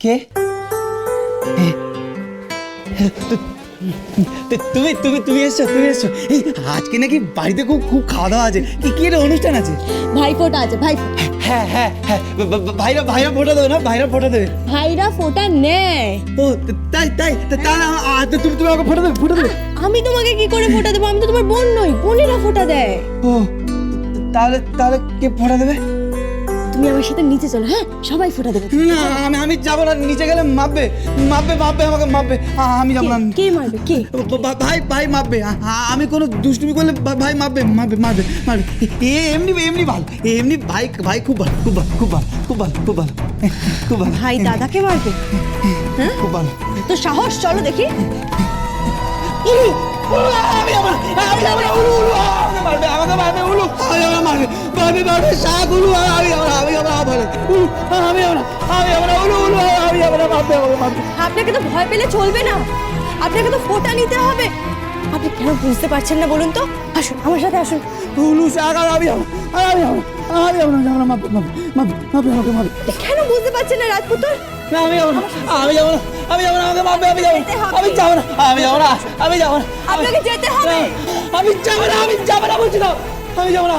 কে? তুমি তুমি তুমি এসছো, তুমি এসছো। এই আজকে নাকি বাড়িতে খুব খুব খাওয়া দাওয়া আছে। কি কি একটা অনুষ্ঠান আছে? ভাইফোঁটা আছে, ভাইফোঁটা। হ্যাঁ হ্যাঁ হ্যাঁ, ভাইরা ভাইরা ফোঁটা দেবে না? ভাইরা ফোঁটা দেবে। ভাইরা ফোঁটা নেয়। ও তাই তাই তাই তুমি তুমি আমাকে ফোঁটা দেবে, ফোঁটা দেবে? আমি তোমাকে কি করে ফোঁটা দেবো? আমি তো তোমার বোন নই, বোনেরা ফোঁটা দেয়। ও তাহলে তাহলে কে ফোঁটা দেবে? তুমি আমার সাথে নিচে চলো, হ্যাঁ সবাই ফোঁটা দেবে। না আমি যাবো না, নিচে গেলে মাপবে মাপবে মাপবে আমাকে মাপবে। আমি যাবো না। কে মারবে? কে? ভাই ভাই মাপবে। আমি কোনো দুষ্টুমি করলে ভাই মাপবে মাপবে মাপবে মাপবে। এমনি এমনি ভালো, এমনি ভাই ভাই খুব ভালো খুব ভালো খুব ভালো খুব ভালো খুব ভালো খুব ভালো। ভাই দাদাকে মারবে? হ্যাঁ খুব ভালো। তো সাহস, চলো দেখি। আমি যাবো না, আমি যাবো না। উলু উলু আমাকে মারবে, আমাকে মারবে। উলু আমি যাবো না, মারবে মারবে মারবে। শাক উলু আমি যাবো না, আমি যাবো না। উলু আমি যাবো না, আমি যাবো না। উলু উলু আমি যাবো না, মারবে আমাকে মারবে। আপনাকে তো ভয় পেলে চলবে না, আপনাকে তো ফোঁটা নিতে হবে। আপনি কেন বুঝতে পারছেন না বলুন তো? আসুন আমার সাথে আসুন। উলু শাক আর আমি যাবো না, আমি যাবো না, আমি যাবো না, যাবো না। মারবে মারবে মারবে মারবে আমাকে মারবে। কেন বুঝতে পারছেন না রাজপুত্র? না আমি যাবো না, আমি যাবো না, আমি যাবো না। আমাকে মারবে, আমি যাবো না, আমি যাবো না, আমি যাবো না, আমি যাবো না। আপনাকে যেতে হবে। আমি যাবো না, আমি যাবো না বলছি না, আমি যাবো না।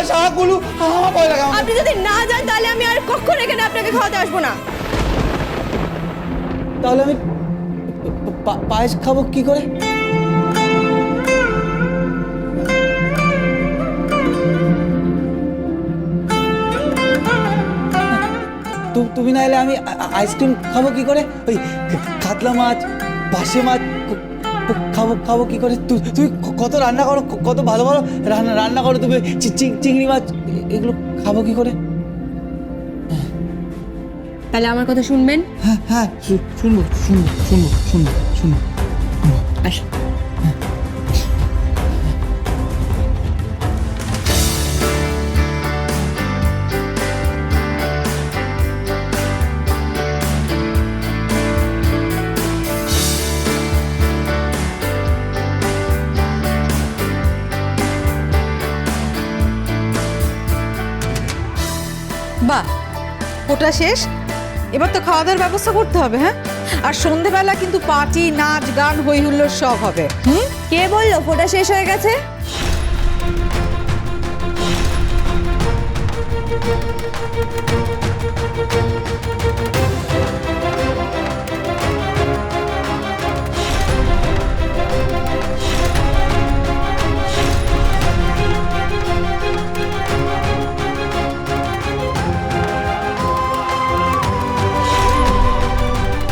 শাকগুলো আমার ভয় লাগে। আপনি যদি না যান তাহলে আমি আর কখনো এখানে আপনাকে খাওয়াতে আসবো না। তাহলে আমি পায়েস খাবো কি করে? তুমি না এলে আমি আইসক্রিম খাবো কি করে? ওই কাতলা মাছ, বাসে মাছ খাবো খাবো কি করে? তুমি কত রান্না করো, কত ভালো ভালো রান্না করো তুমি। চিংড়ি মাছ এগুলো খাবো কি করে? তাহলে আমার কথা শুনবেন? হ্যাঁ হ্যাঁ শুনবো শুনবো শুনবো শুনবো শুনবো। আসুন। বাহ, ওটা শেষ। এবার তো খাওয়া দাওয়ার ব্যবস্থা করতে হবে। হ্যাঁ, আর সন্ধেবেলা কিন্তু পার্টি, নাচ গান, হই হুল্লোড় সব হবে। কে বললো ফোঁটা শেষ হয়ে গেছে?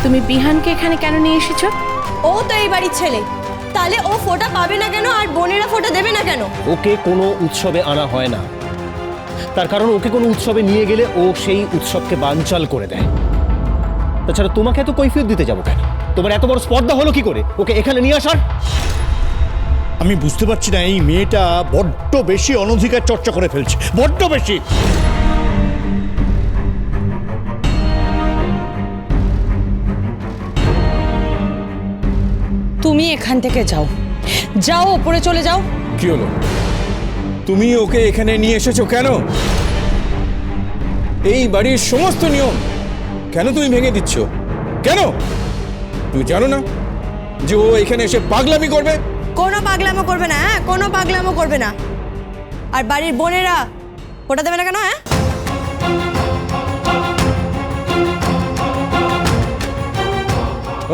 তুমি বিহানকে এখানে কেন নিয়ে এসেছো? ও তো এই বাড়ির ছেলে, তাহলে ও ফোঁটা পাবে না কেন আর বোনেরা ফোঁটা দেবে না কেন? ওকে কোনো উৎসবে আনা হয় না, তার কারণ ওকে কোনো উৎসবে নিয়ে গেলে ও সেই উৎসবকে বানচাল করে দেয়। তাছাড়া তোমাকে এত কৈফিয়ত দিতে যাবো কেন? তোমার এত বড় স্পর্ধা হলো কি করে ওকে এখানে নিয়ে আসার? আমি বুঝতে পারছি না, এই মেয়েটা বড্ড বেশি অনধিকার চর্চা করে ফেলছে, বড্ড বেশি। তুমি এখান থেকে যাও, যাও ওপরে চলে যাও। কি হলো? তুমি ওকে এখানে নিয়ে এসেছো কেন? এই বাড়ির সমস্ত নিয়ম কেন তুমি ভেঙে দিচ্ছ? কেন? তুমি জানো না যে ও এখানে এসে পাগলামি করবে? কোনো পাগলামো করবে না, হ্যাঁ কোনো পাগলামো করবে না। আর বাড়ির বোনেরা ফোঁটা দেবে না কেন? হ্যাঁ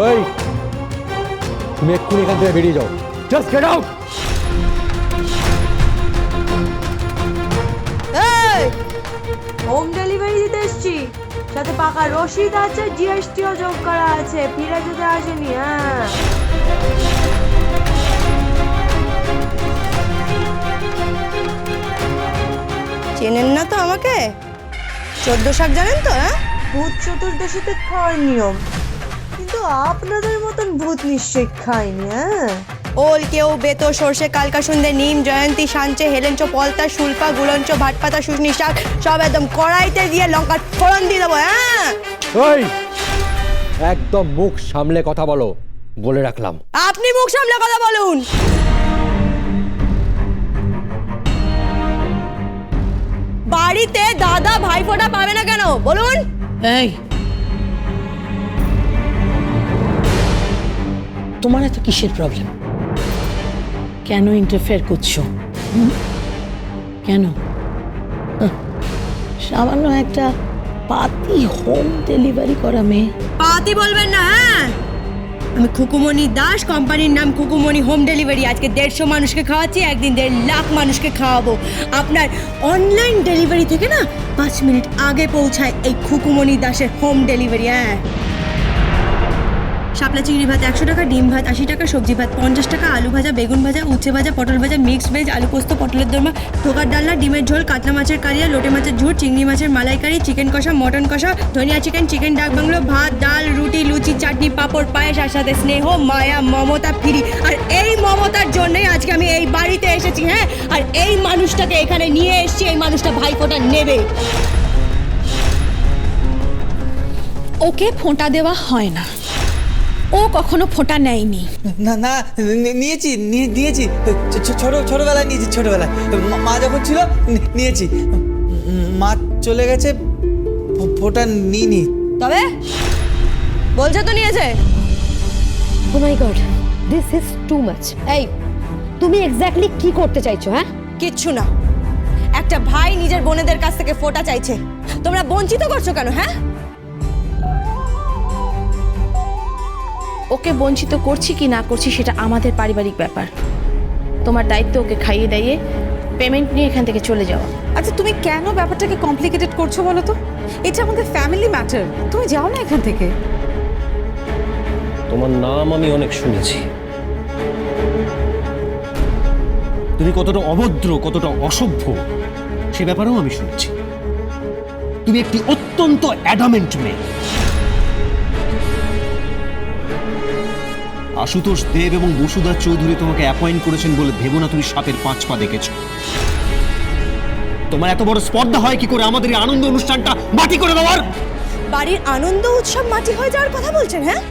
এই, তুমি এক্ষুনি এখান থেকে বেরিয়ে যাও। Just get out. Home delivery দিতে এসছি, সাথে পাকা রসিদ আছে, জিএসটিও যোগ করা আছে, ফিরে যেতে আসেনি। হ্যাঁ চেনেন না তো আমাকে? 14 শাক জানেন তো? হ্যাঁ ভূত চতুর্দশীতে খাওয়ার নিয়ম, কিন্তু আপনাদের মতন ভূত নিশ্চয়ই খায়নি। হ্যাঁ ওল, কেউ, বেতো, সর্ষে, কালকা সন্ধে, নিম, জয়ন্তী, সাঞ্চে, হেলেঞ্চ, পলতা, শুল্পা, গুলঞ্চ, ভাটপাতা, শুশনি শাক সব একদম কড়াইতে দিয়ে লঙ্কার ফোড়ন দিয়ে দেবো। হ্যাঁ ওই, একদম মুখ সামলে কথা বলো, বলে রাখলাম। আপনি মুখ সামলে কথা বলুন। বাড়িতে দাদা ভাইফোঁটা পাবে না কেন বলুন? এই, তোমার এত কিসের প্রবলেম? কেন ইন্টারফেয়ার করছো? কেন? সামান্য একটা পাতি হোম ডেলিভারি করা মেয়ে। পাতি বলবেন না, হ্যাঁ? আমি খুকুমণি দাস, কোম্পানির নাম খুকুমণি হোম ডেলিভারি। আজকে 150 মানুষকে খাওয়াচ্ছি, একদিন 1.5 লাখ মানুষকে খাওয়াবো। আপনার অনলাইন ডেলিভারি থেকে না 5 মিনিট আগে পৌঁছায় এই খুকুমণি দাসের হোম ডেলিভারি। হ্যাঁ, শাপলা চিংড়ি ভাত 100 টাকা, ডিম ভাত 80 টাকা, সবজি ভাত 50 টাকা, আলু ভাজা, বেগুন ভাজা, উচ্ছে ভাজা, পটল ভাজা, মিক্সড ভেজ, আলু পোস্ত, পটলের দোরমা, ঢোকার ডালনা, ডিমের ঝোল, কাতলা মাছের কালিয়া, লোটে মাছের ঝুট, চিংড়ি মাছের মালাইকারি, চিকেন কষা, মটন কষা, ধনিয়া চিকেন, চিকেন ডাক বাংলো, ভাত, ডাল, রুটি, লুচি, চাটনি, পাঁপড়, পায়েস, আর সাথে স্নেহ, মায়া, মমতা ফিরি। আর এই মমতার জন্যই আজকে আমি এই বাড়িতে এসেছি। হ্যাঁ, আর এই মানুষটাকে এখানে নিয়ে এসেছি, এই মানুষটা ভাইফোঁটা নেবে। ওকে ফোঁটা দেওয়া হয় না, ও কখনো ফোঁটা নেয়নি। না না, নিয়েছি ছোটবেলায় নিয়েছি, ছোটবেলায় মা যখন ছিল নিয়েছি। মা চলে গেছে, ফোঁটা নিইনি। তবে বলছে তো নিয়েছে। Oh my god, this is too much. এই, তুমি এক্স্যাক্টলি কি করতে চাইছো? হ্যাঁ, কিচ্ছু না। একটা ভাই নিজের বোনেদের কাছ থেকে ফোঁটা চাইছে, তোমরা বঞ্চিত করছো কেন? হ্যাঁ, ওকে বঞ্চিত করছি কি না করছি সেটা আমাদের পারিবারিক ব্যাপার। তোমার দায়িত্ব ওকে খাইয়ে দাইয়ে পেমেন্ট নিয়ে এখান থেকে চলে যাওয়া। আচ্ছা, তুমি কেন ব্যাপারটাকে কমপ্লিকেটেড করছো বলো তো? এটা আমাদের ফ্যামিলি ম্যাটার। তুমি যাও না এখান থেকে। তোমার নাম আমি অনেক শুনেছি। তুমি কতটা অভদ্র, কতটা অসভ্য সে ব্যাপারেও আমি শুনেছি। তুমি একটি অত্যন্ত অ্যাডামেন্ট মেয়ে। আশুতোষ দেব এবং বসুধা চৌধুরী তোমাকে অ্যাপয়েন্ট করেছেন বলে ভেবো না তুমি সাপের 5 পা দেখেছ। তোমার এত বড় স্পর্ধা হয় কি করে আমাদের এই আনন্দ অনুষ্ঠানটা মাটি করে দেওয়ার? বাড়ির আনন্দ উৎসব মাটি হয়ে যাওয়ার কথা বলছেন? হ্যাঁ,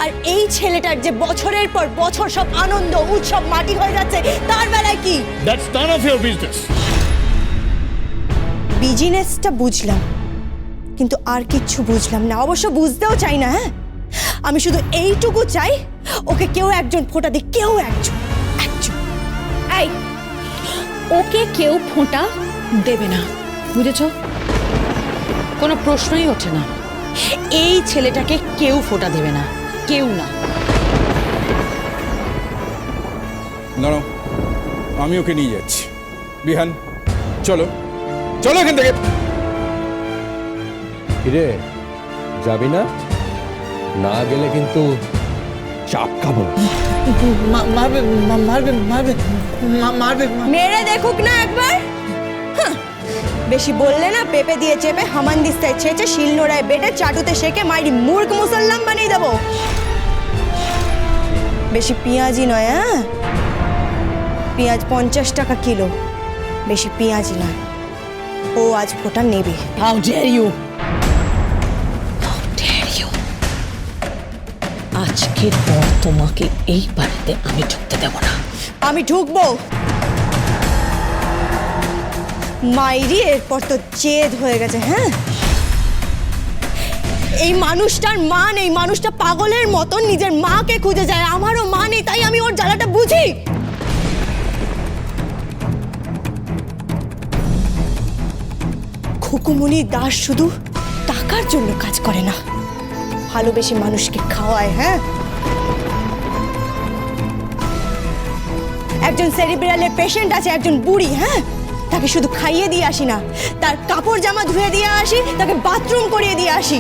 আর এই ছেলেটার যে বছরের পর বছর সব আনন্দ উৎসব মাটি হয়ে যাচ্ছে, তার বেলায় কি? That's none of your business. বিজনেসটা বুঝলাম, কিন্তু আর কিচ্ছু বুঝলাম না। অবশ্য বুঝতেও চাই না। হ্যাঁ, আমি শুধু এইটুকু চাই, ওকে কেউ একজন ফোঁটা দিক, কেউ একজন। এই, ওকে কেউ ফোঁটা দেবে না, বুঝেছো? কোনো প্রশ্নই ওঠে না। এই ছেলেটাকে কেউ ফোঁটা দেবে না, কেউ না। দাঁড়াও, আমি ওকে নিয়ে যাচ্ছি। বিহান, চলো চলো এখান থেকে। কিরে, যাবি না? না গেলে কিন্তু চাপ খাবো। মারবে। মেরে দেখুক না একবার। হাহ, বেশি বললে না পেপে দিয়ে চেপে হামানদিস্তায় ছেঁচে শিলনোড়ায় বেটে চাটুতে সেকে মাইরি মূর্খ মুসল্লাম বানিয়ে দেবো। বেশি পেঁয়াজি নয়। হ্যাঁ, পেঁয়াজ 50 টাকা কিলো, বেশি পেঁয়াজি নয়। ও আজ ফোঁটা নেবে। How dare you! আজকের পর তোমাকে এই বাড়িতে আমি ঢুকতে দেব না। আমি ঢুকবো মাইরি, এরপর তো জেদ হয়ে গেছে। হ্যাঁ, এই মানুষটার মা নেই, মানুষটা পাগলের মতন নিজের মাকে খুঁজে যায়। আমারও মা নেই, তাই আমি ওর জ্বালাটা বুঝি। খুকুমণি দাস শুধু টাকার জন্য কাজ করে না, ভালোবেসে মানুষকে খাওয়ায়। হ্যাঁ, একজন সেরিব্রালের পেশেন্ট আছে, একজন বুড়ি। হ্যাঁ, তাকে শুধু খাইয়ে দিয়ে আসি না, তার কাপড় জামা ধুয়ে দিয়ে আসি, তাকে বাথরুম করিয়ে দিয়ে আসি।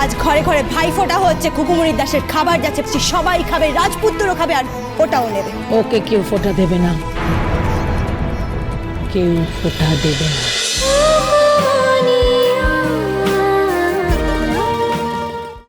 আজ ঘরে ঘরে ভাইফোঁটা হচ্ছে, খুকুমণি দাসের খাবার যাচ্ছে, সবাই খাবে, রাজপুত্রও খাবে, আর ওটাও নেবে। ওকে কেউ ফোঁটা দেবে না, কেউ ফোঁটা দেবে না।